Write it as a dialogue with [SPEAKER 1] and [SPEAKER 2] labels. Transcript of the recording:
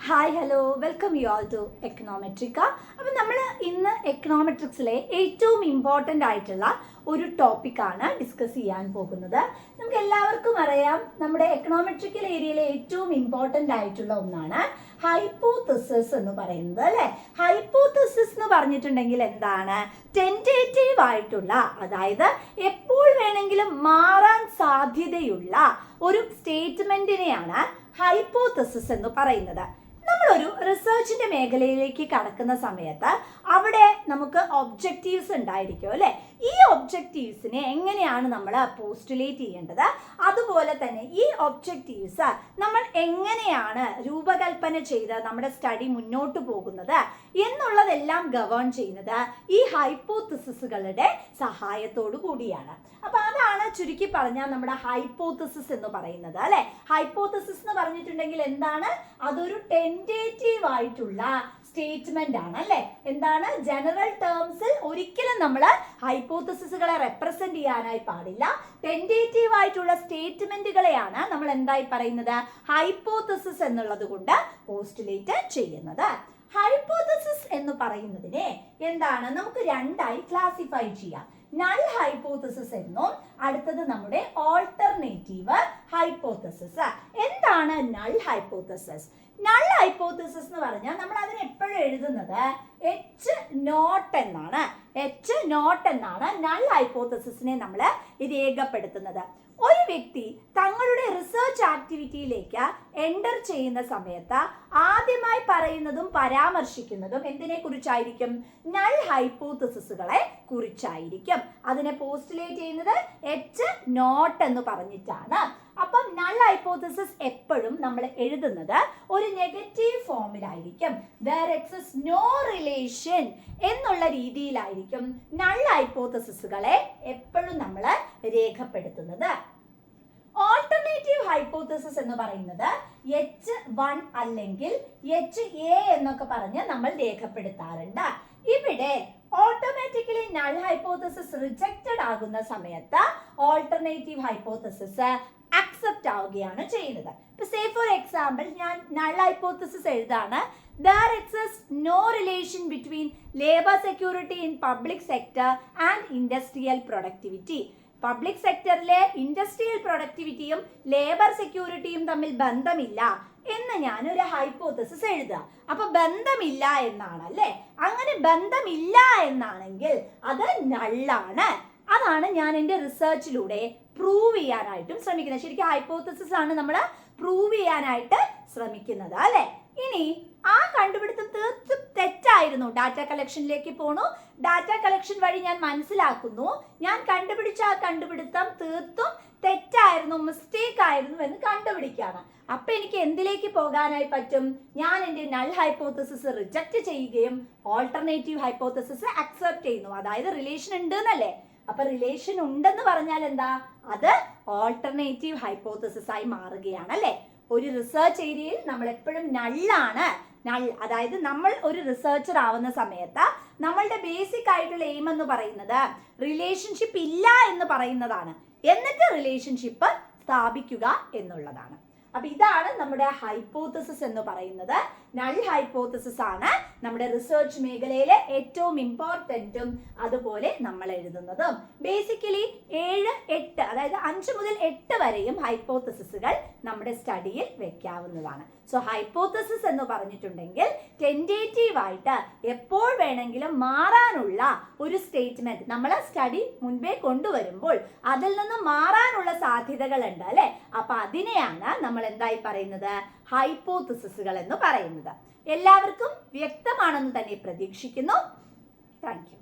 [SPEAKER 1] Hi hello welcome you all to econometrics. അപ്പം നമ്മൾ ഇന്ന് എക്കണോമെട്രിക്സിലെ ഏറ്റവും ഇമ്പോർട്ടൻ്റ് ആയിട്ടുള്ള ഒരു ടോപ്പിക്കാണ് ഡിസ്കസ് ചെയ്യാൻ പോകുന്നത്. നമുക്ക് എല്ലാവർക്കും അറിയാം, നമ്മുടെ എക്കണോമെട്രിക്കൽ ഏരിയയിലെ ഏറ്റവും ഇമ്പോർട്ടൻ്റ് ആയിട്ടുള്ള ഒന്നാണ് ഹൈപ്പോതെസിസ് എന്ന് പറയുന്നത്, അല്ലേ? ഹൈപ്പോതെസിസ് എന്ന് പറഞ്ഞിട്ടുണ്ടെങ്കിൽ എന്താണ്? ടെൻറ്റേറ്റീവ് ആയിട്ടുള്ള, അതായത് എപ്പോൾ വേണമെങ്കിലും മാറാൻ സാധ്യതയുള്ള ഒരു സ്റ്റേറ്റ്മെന്റിനെയാണ് ഹൈപ്പോതെസിസ് എന്ന് പറയുന്നത്. നമ്മളൊരു റിസർച്ചിന്റെ മേഖലയിലേക്ക് കടക്കുന്ന സമയത്ത് അവിടെ നമുക്ക് ഒബ്ജക്റ്റീവ്സ് ഉണ്ടായിരിക്കും, അല്ലെ? ഈ ഒബ്ജക്റ്റീവ്സിനെ എങ്ങനെയാണ് നമ്മൾ പോസ്റ്റുലേറ്റ് ചെയ്യേണ്ടത്, അതുപോലെ തന്നെ ഈ ഒബ്ജക്റ്റീവ്സ് നമ്മൾ എങ്ങനെയാണ് രൂപകൽപ്പന ചെയ്ത് നമ്മുടെ സ്റ്റഡി മുന്നോട്ട് പോകുന്നത് എന്നുള്ളതെല്ലാം ഗവേൺ ചെയ്യുന്നത് ഈ ഹൈപ്പോതെസിസുകളുടെ സഹായത്തോടു കൂടിയാണ്. അപ്പൊ അതാണ് ചുരുക്കി പറഞ്ഞാൽ നമ്മുടെ ഹൈപ്പോതെസിസ് എന്ന് പറയുന്നത്, അല്ലെ? ഹൈപ്പോതെസിസ് എന്ന് പറഞ്ഞിട്ടുണ്ടെങ്കിൽ എന്താണ്? അതൊരു ടെൻറ്റേറ്റീവ് ആയിട്ടുള്ള സ്റ്റേറ്റ്മെന്റ് ആണ്, അല്ലെ? എന്താണ്? ജനറൽ ടേംസിൽ ഒരിക്കലും നമ്മൾ ഹൈപ്പോതെസിസുകളെ റെപ്രസെന്റ് ചെയ്യാനായി പാടില്ല. ടെൻറ്റേറ്റീവ് ആയിട്ടുള്ള സ്റ്റേറ്റ്മെന്റുകളെയാണ് നമ്മൾ എന്തായി പറയുന്നത്? ഹൈപ്പോതെസിസ് എന്നുള്ളത് കൊണ്ട് പോസ്റ്റുലേറ്റ് ചെയ്യുന്നത്. ഹൈപ്പോതെസിസ് എന്ന് പറയുന്നതിനെ എന്താണ് നമുക്ക് രണ്ടായി ക്ലാസിഫൈ ചെയ്യാം. നൾ ഹൈപ്പോതെസിസ് എന്നും അടുത്തത് നമ്മുടെ ഓൾട്ടർനേറ്റീവ് ഹൈപ്പോതെസിസ്. എന്താണ് നൾ ഹൈപ്പോതെസിസ്? നൾ ഹൈപ്പോതെസിസ് എന്ന് പറഞ്ഞാൽ നമ്മൾ അതിനെ എപ്പോഴും എഴുതുന്നത് എച്ച് നോട്ട് എന്നാണ്. എച്ച് നോട്ട് എന്നാണ് നൾ ഹൈപ്പോതെസിസിനെ നമ്മൾ രേഖപ്പെടുത്തുന്നത്. ഒരു വ്യക്തി തങ്ങളുടെ റിസർച്ച് ആക്ടിവിറ്റിയിലേക്ക് എൻ്റർ ചെയ്യുന്ന സമയത്ത് ആദ്യമായി പറയുന്നതും പരാമർശിക്കുന്നതും എന്തിനെ കുറിച്ചായിരിക്കും? നൾ ഹൈപ്പോതെസിസുകളെ കുറിച്ചായിരിക്കും. അതിനെ പോസ്റ്റുലേറ്റ് ചെയ്യുന്നത് എച്ച് നോട്ട് എന്ന് പറഞ്ഞിട്ടാണ്. അപ്പം നൾ ഹൈപ്പോതെസിസ് എപ്പോഴും നമ്മൾ എഴുതുന്നത് ഒരു negative ഫോമിലായിരിക്കും. there exists no relation എന്നുള്ള രീതിയിലായിരിക്കും നൾ ഹൈപ്പോതെസിസുകളെ എപ്പോഴും നമ്മൾ രേഖപ്പെടുത്തുന്നത്. ഓൾട്ടർനേറ്റീവ് ഹൈപ്പോതെസിസ് എന്ന് പറയുന്നത് H1 അല്ലെങ്കിൽ HA എന്നൊക്കെ പറഞ്ഞ് നമ്മൾ രേഖപ്പെടുത്താറുണ്ട്. ഇവിടെ ഓട്ടോമാറ്റിക്കലി നൾ ഹൈപ്പോതെസിസ് റിജക്റ്റഡ് ആകുന്ന സമയത്ത് ഓൾട്ടർനേറ്റീവ് ഹൈപ്പോതെസിസ് അക്സെപ്റ്റ് ആവുകയാണ് ചെയ്യുന്നത്. ഇപ്പൊ സേ ഫോർ എക്സാമ്പിൾ ഞാൻ നൾ ഹൈപ്പോതെസിസ് എഴുതാണ്. There exists no relation between labor security in public sector and industrial productivity. Public സെക്ടറിലെ ഇൻഡസ്ട്രിയൽ പ്രൊഡക്ടിവിറ്റിയും ലേബർ സെക്യൂരിറ്റിയും തമ്മിൽ ബന്ധമില്ല എന്ന് ഞാനൊരു ഹൈപ്പോതെസിസ് എഴുതുക. അപ്പൊ ബന്ധമില്ല എന്നാണ്, അല്ലേ? അങ്ങനെ ബന്ധമില്ല എന്നാണെങ്കിൽ അത് നള്ളാണ്. അതാണ് ഞാൻ എൻ്റെ റിസർച്ചിലൂടെ പ്രൂവ് ചെയ്യാനായിട്ടും ശ്രമിക്കുന്നത്. ശരിക്കും ഹൈപ്പോതെസിസ് ആണ് നമ്മൾ പ്രൂവ് ചെയ്യാനായിട്ട് ശ്രമിക്കുന്നത്, അല്ലെ? ഇനി ആ കണ്ടുപിടുത്തം തീർത്തും തെറ്റായിരുന്നു. ഡാറ്റ കളക്ഷനിലേക്ക് പോണു. ഡാറ്റ കളക്ഷൻ വഴി ഞാൻ മനസ്സിലാക്കുന്നു ഞാൻ കണ്ടുപിടിച്ച ആ കണ്ടുപിടുത്തം തീർത്തും തെറ്റായിരുന്നു, മിസ്റ്റേക്ക് ആയിരുന്നു എന്ന് കണ്ടുപിടിക്കുകയാണ്. അപ്പൊ എനിക്ക് എന്തിലേക്ക് പോകാനായി പറ്റും? ഞാൻ എൻ്റെ നൾ ഹൈപ്പോതെസിസ് റിജക്റ്റ് ചെയ്യുകയും ഓൾട്ടർനേറ്റീവ് ഹൈപ്പോതെസിസ് അക്സെപ്റ്റ് ചെയ്യുന്നു. അതായത് റിലേഷൻ ഉണ്ട് എന്നല്ലേ? അപ്പൊ റിലേഷൻ ഉണ്ടെന്ന് പറഞ്ഞാൽ എന്താ? അത് ഓൾട്ടർനേറ്റീവ് ഹൈപ്പോതെസിസ് ആയി മാറുകയാണ്, അല്ലെ? ഒരു റിസർച്ച് ഏരിയയിൽ നമ്മൾ എപ്പോഴും നള്ളാണ്. അതായത് നമ്മൾ ഒരു റിസർച്ചർ ആവുന്ന സമയത്ത് നമ്മളുടെ ബേസിക് ആയിട്ടുള്ള എയിം എന്ന് പറയുന്നത് റിലേഷൻഷിപ്പ് ഇല്ല എന്ന് പറയുന്നതാണ്, എന്നിട്ട് റിലേഷൻഷിപ്പ് സ്ഥാപിക്കുക എന്നുള്ളതാണ്. അപ്പൊ ഇതാണ് നമ്മുടെ ഹൈപ്പോതെസിസ് എന്ന് പറയുന്നത്. നൾ ഹൈപ്പോതെസിസ് ആണ് നമ്മുടെ റിസർച്ച് മേഖലയിലെ ഏറ്റവും ഇമ്പോർട്ടൻറ്റും അതുപോലെ നമ്മൾ എഴുതുന്നതും. ബേസിക്കലി 7, 8 അതായത് 5 മുതൽ 8 വരെയും ഹൈപ്പോതെസിസുകൾ നമ്മുടെ സ്റ്റഡിയിൽ വെക്കാവുന്നതാണ്. സോ ഹൈപ്പോതെസിസ് എന്ന് പറഞ്ഞിട്ടുണ്ടെങ്കിൽ ടെൻറ്റേറ്റീവ് ആയിട്ട് എപ്പോൾ വേണമെങ്കിലും മാറാനുള്ള ഒരു സ്റ്റേറ്റ്മെന്റ് നമ്മൾ സ്റ്റഡി മുൻപേ കൊണ്ടുവരുമ്പോൾ അതിൽ നിന്ന് മാറാനുള്ള സാധ്യതകളുണ്ട്, അല്ലെ? അപ്പൊ അതിനെയാണ് നമ്മൾ എന്തായി പറയുന്നത്? ഹൈപ്പോതെസിസുകൾ എന്ന് പറയുന്നത്. എല്ലാവർക്കും വ്യക്തമാണെന്ന് തന്നെ പ്രതീക്ഷിക്കുന്നു. Thank you.